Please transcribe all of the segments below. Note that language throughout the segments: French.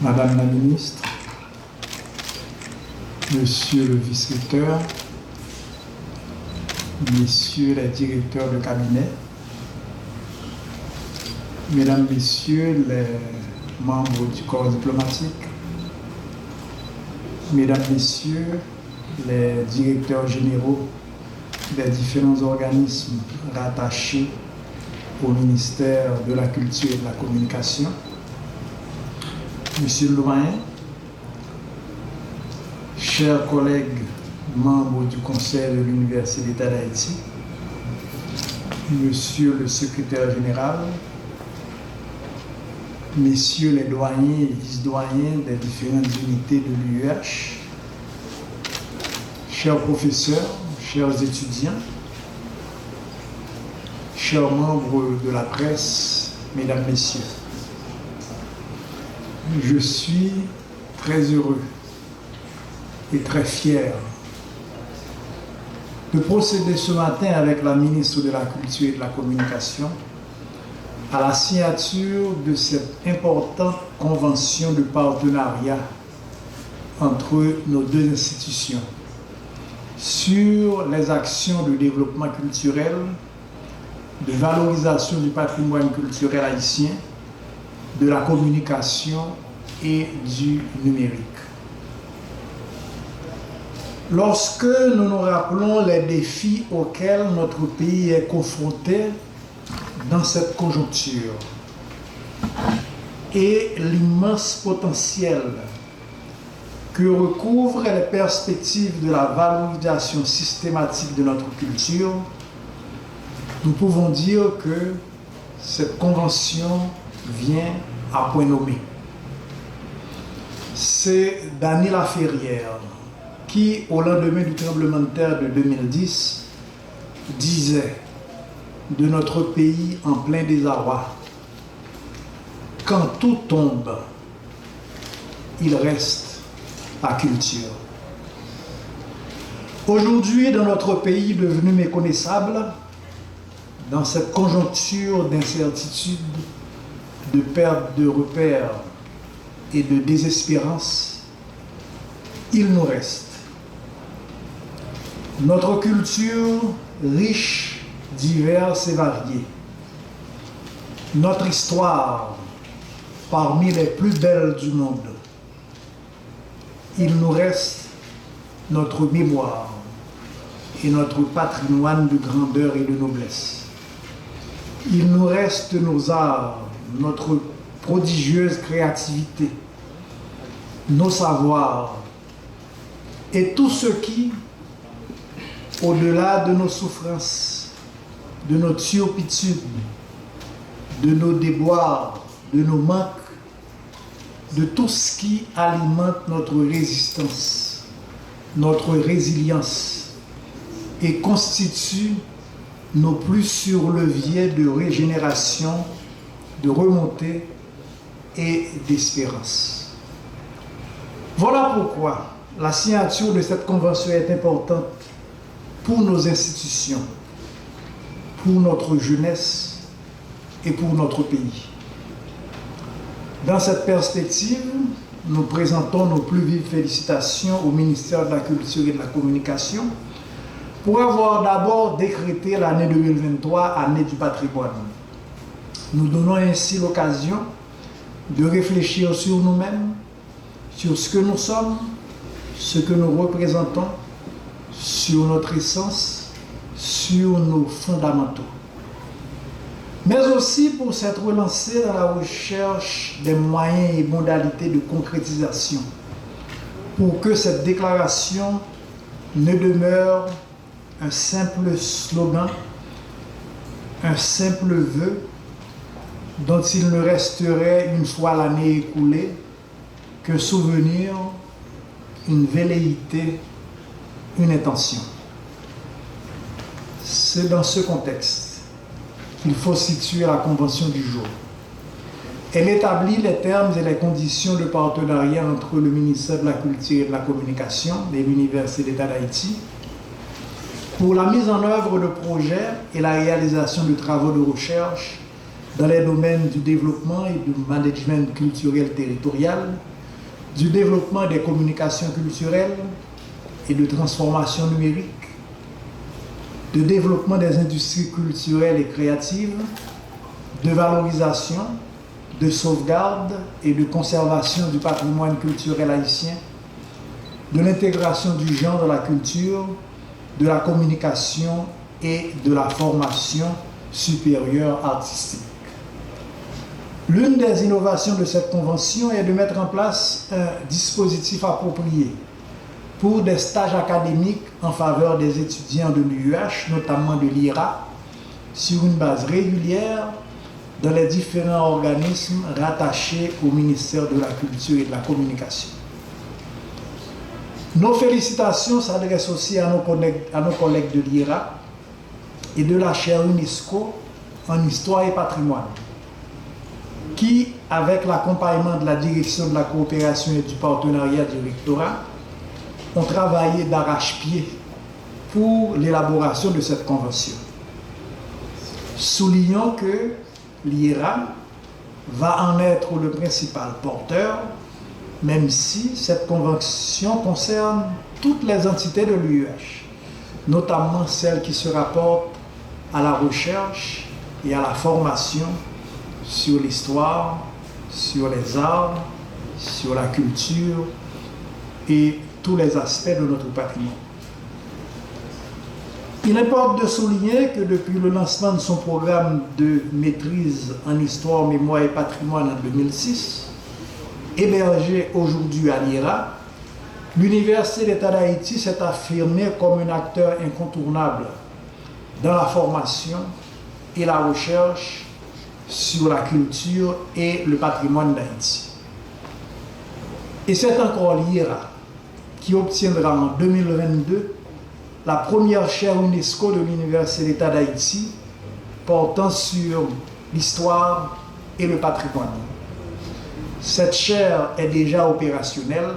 Madame la ministre, Monsieur le vice-recteur, Messieurs les directeurs de cabinet, Mesdames, Messieurs les membres du corps diplomatique, Mesdames, Messieurs les directeurs généraux des différents organismes rattachés au ministère de la Culture et de la Communication, Monsieur le doyen, chers collègues membres du Conseil de l'Université d'État d'Haïti, Monsieur le secrétaire général, Messieurs les doyens et vice-doyens des différentes unités de l'UEH, chers professeurs, chers étudiants, chers membres de la presse, Mesdames, Messieurs, je suis très heureux et très fier de procéder ce matin avec la ministre de la Culture et de la Communication à la signature de cette importante convention de partenariat entre nos deux institutions sur les actions de développement culturel, de valorisation du patrimoine culturel haïtien, de la communication et du numérique. Lorsque nous nous rappelons les défis auxquels notre pays est confronté dans cette conjoncture et l'immense potentiel que recouvrent les perspectives de la valorisation systématique de notre culture, nous pouvons dire que cette convention vient à point nommé. C'est Dany Laferrière qui, au lendemain du tremblement de terre de 2010, disait de notre pays en plein désarroi: quand tout tombe, il reste la culture. Aujourd'hui, dans notre pays devenu méconnaissable, dans cette conjoncture d'incertitude, de perte de repères et de désespérance, il nous reste notre culture riche, diverse et variée, notre histoire parmi les plus belles du monde. Il nous reste notre mémoire et notre patrimoine de grandeur et de noblesse. Il nous reste nos arts, notre prodigieuse créativité, nos savoirs et tout ce qui, au-delà de nos souffrances, de nos turpitudes, de nos déboires, de nos manques, de tout ce qui alimente notre résistance, notre résilience et constitue nos plus sûrs leviers de régénération, de remontée et d'espérance. Voilà pourquoi la signature de cette convention est importante pour nos institutions, pour notre jeunesse et pour notre pays. Dans cette perspective, nous présentons nos plus vives félicitations au ministère de la Culture et de la Communication pour avoir d'abord décrété l'année 2023 année du patrimoine. Nous donnons ainsi l'occasion de réfléchir sur nous-mêmes, sur ce que nous sommes, ce que nous représentons, sur notre essence, sur nos fondamentaux. Mais aussi pour s'être relancé dans la recherche des moyens et modalités de concrétisation, pour que cette déclaration ne demeure un simple slogan, un simple vœu, dont il ne resterait, une fois l'année écoulée, qu'un souvenir, une velléité, une intention. C'est dans ce contexte qu'il faut situer la convention du jour. Elle établit les termes et les conditions de partenariat entre le ministère de la Culture et de la Communication et l'Université d'État d'Haïti pour la mise en œuvre de projets et la réalisation de travaux de recherche dans les domaines du développement et du management culturel territorial, du développement des communications culturelles et de transformation numérique, de développement des industries culturelles et créatives, de valorisation, de sauvegarde et de conservation du patrimoine culturel haïtien, de l'intégration du genre dans la culture, de la communication et de la formation supérieure artistique. L'une des innovations de cette convention est de mettre en place un dispositif approprié pour des stages académiques en faveur des étudiants de l'UH, notamment de l'IRA, sur une base régulière dans les différents organismes rattachés au ministère de la Culture et de la Communication. Nos félicitations s'adressent aussi à nos collègues de l'IRA et de la chaire UNESCO en Histoire et Patrimoine, qui, avec l'accompagnement de la Direction de la coopération et du partenariat du rectorat, ont travaillé d'arrache-pied pour l'élaboration de cette convention. Soulignons que l'IRA va en être le principal porteur, même si cette convention concerne toutes les entités de l'UEH, notamment celles qui se rapportent à la recherche et à la formation sur l'histoire, sur les arts, sur la culture et tous les aspects de notre patrimoine. Il importe de souligner que depuis le lancement de son programme de maîtrise en histoire, mémoire et patrimoine en 2006, hébergé aujourd'hui à l'IRA, l'Université d'État d'Haïti s'est affirmée comme un acteur incontournable dans la formation et la recherche sur la culture et le patrimoine d'Haïti. Et c'est encore l'IRA qui obtiendra en 2022 la première chaire UNESCO de l'Université d'État d'Haïti portant sur l'histoire et le patrimoine. Cette chaire est déjà opérationnelle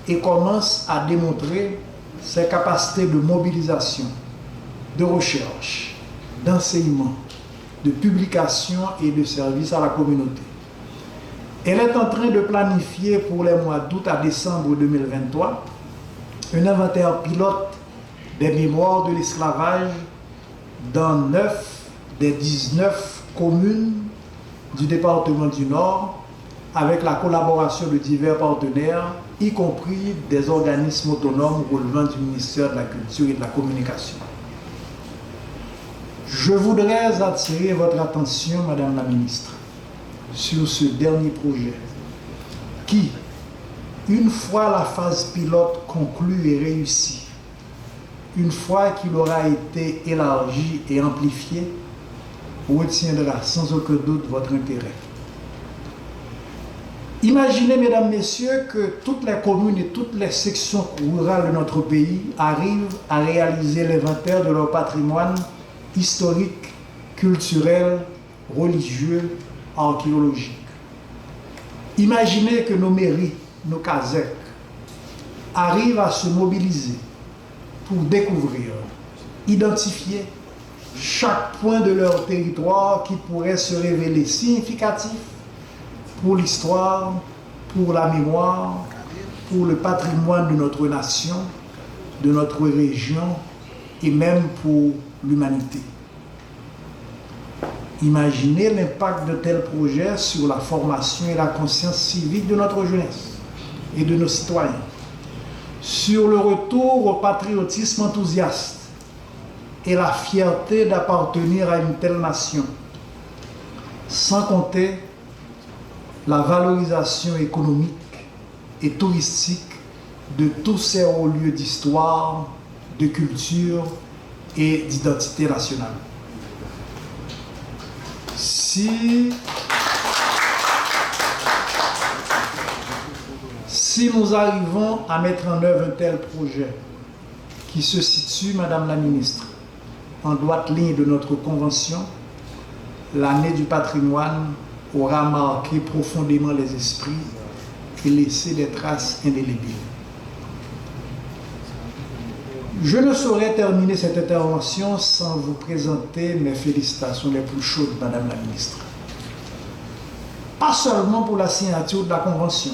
et commence à démontrer ses capacités de mobilisation, de recherche, d'enseignement, de publication et de service à la communauté. Elle est en train de planifier pour les mois d'août à décembre 2023 un inventaire pilote des mémoires de l'esclavage dans 9 des 19 communes du département du Nord, avec la collaboration de divers partenaires, y compris des organismes autonomes relevant du ministère de la Culture et de la Communication. Je voudrais attirer votre attention, Madame la Ministre, sur ce dernier projet qui, une fois la phase pilote conclue et réussie, une fois qu'il aura été élargi et amplifié, retiendra sans aucun doute votre intérêt. Imaginez, mesdames, messieurs, que toutes les communes et toutes les sections rurales de notre pays arrivent à réaliser l'inventaire de leur patrimoine historique, culturel, religieux, archéologique. Imaginez que nos mairies, nos CASEC, arrivent à se mobiliser pour découvrir, identifier chaque point de leur territoire qui pourrait se révéler significatif pour l'histoire, pour la mémoire, pour le patrimoine de notre nation, de notre région et même pour l'humanité. Imaginez l'impact de tels projets sur la formation et la conscience civique de notre jeunesse et de nos citoyens, sur le retour au patriotisme enthousiaste et la fierté d'appartenir à une telle nation, sans compter la valorisation économique et touristique de tous ces hauts lieux d'histoire, de culture et d'identité nationale. Si nous arrivons à mettre en œuvre un tel projet qui se situe, Madame la Ministre, en droite ligne de notre convention, l'année du patrimoine aura marqué profondément les esprits et laissé des traces indélébiles. Je ne saurais terminer cette intervention sans vous présenter mes félicitations les plus chaudes, Madame la Ministre. pas seulement pour la signature de la Convention,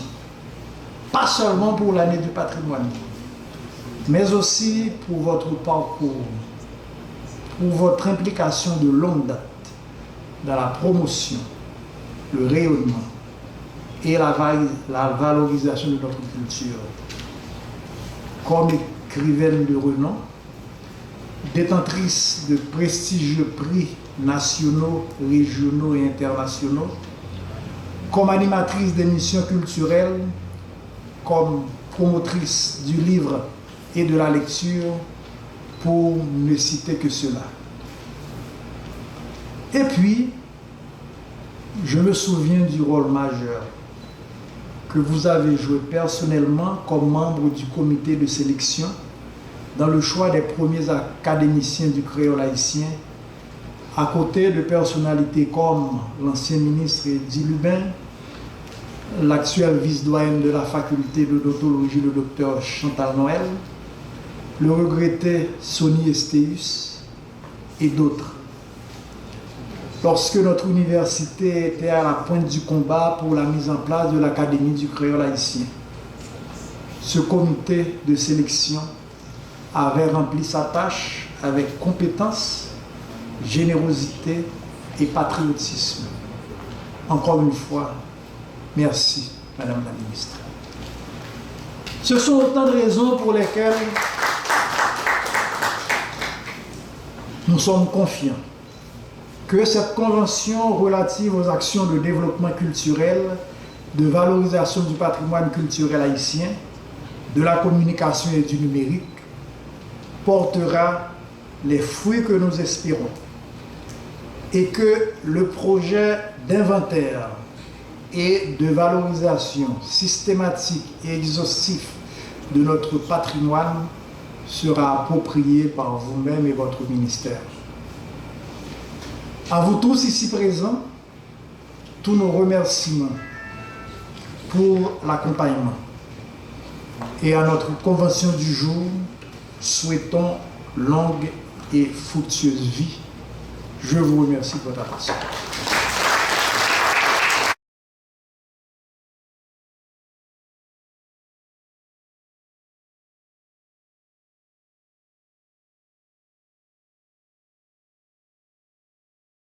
pas seulement pour l'année du patrimoine, mais aussi pour votre parcours, pour votre implication de longue date dans la promotion, le rayonnement et la valorisation de notre culture. Comme écrivaine de renom, détentrice de prestigieux prix nationaux, régionaux et internationaux, comme animatrice d'émissions culturelles, comme promotrice du livre et de la lecture, pour ne citer que cela. Et puis, je me souviens du rôle majeur que vous avez joué personnellement comme membre du comité de sélection dans le choix des premiers académiciens du créole haïtien, à côté de personnalités comme l'ancien ministre Eddy Lubin, l'actuel vice-doyen de la faculté de d'odontologie, le docteur Chantal Noël, le regretté Sonny Estéus et d'autres. Lorsque notre université était à la pointe du combat pour la mise en place de l'Académie du créole haïtien, ce comité de sélection avait rempli sa tâche avec compétence, générosité et patriotisme. Encore une fois, merci, Madame la Ministre. Ce sont autant de raisons pour lesquelles nous sommes confiants que cette convention relative aux actions de développement culturel, de valorisation du patrimoine culturel haïtien, de la communication et du numérique portera les fruits que nous espérons et que le projet d'inventaire et de valorisation systématique et exhaustif de notre patrimoine sera approprié par vous-même et votre ministère. À vous tous ici présents, tous nos remerciements pour l'accompagnement. Et à notre convention du jour, souhaitons longue et fructueuse vie. Je vous remercie de votre attention.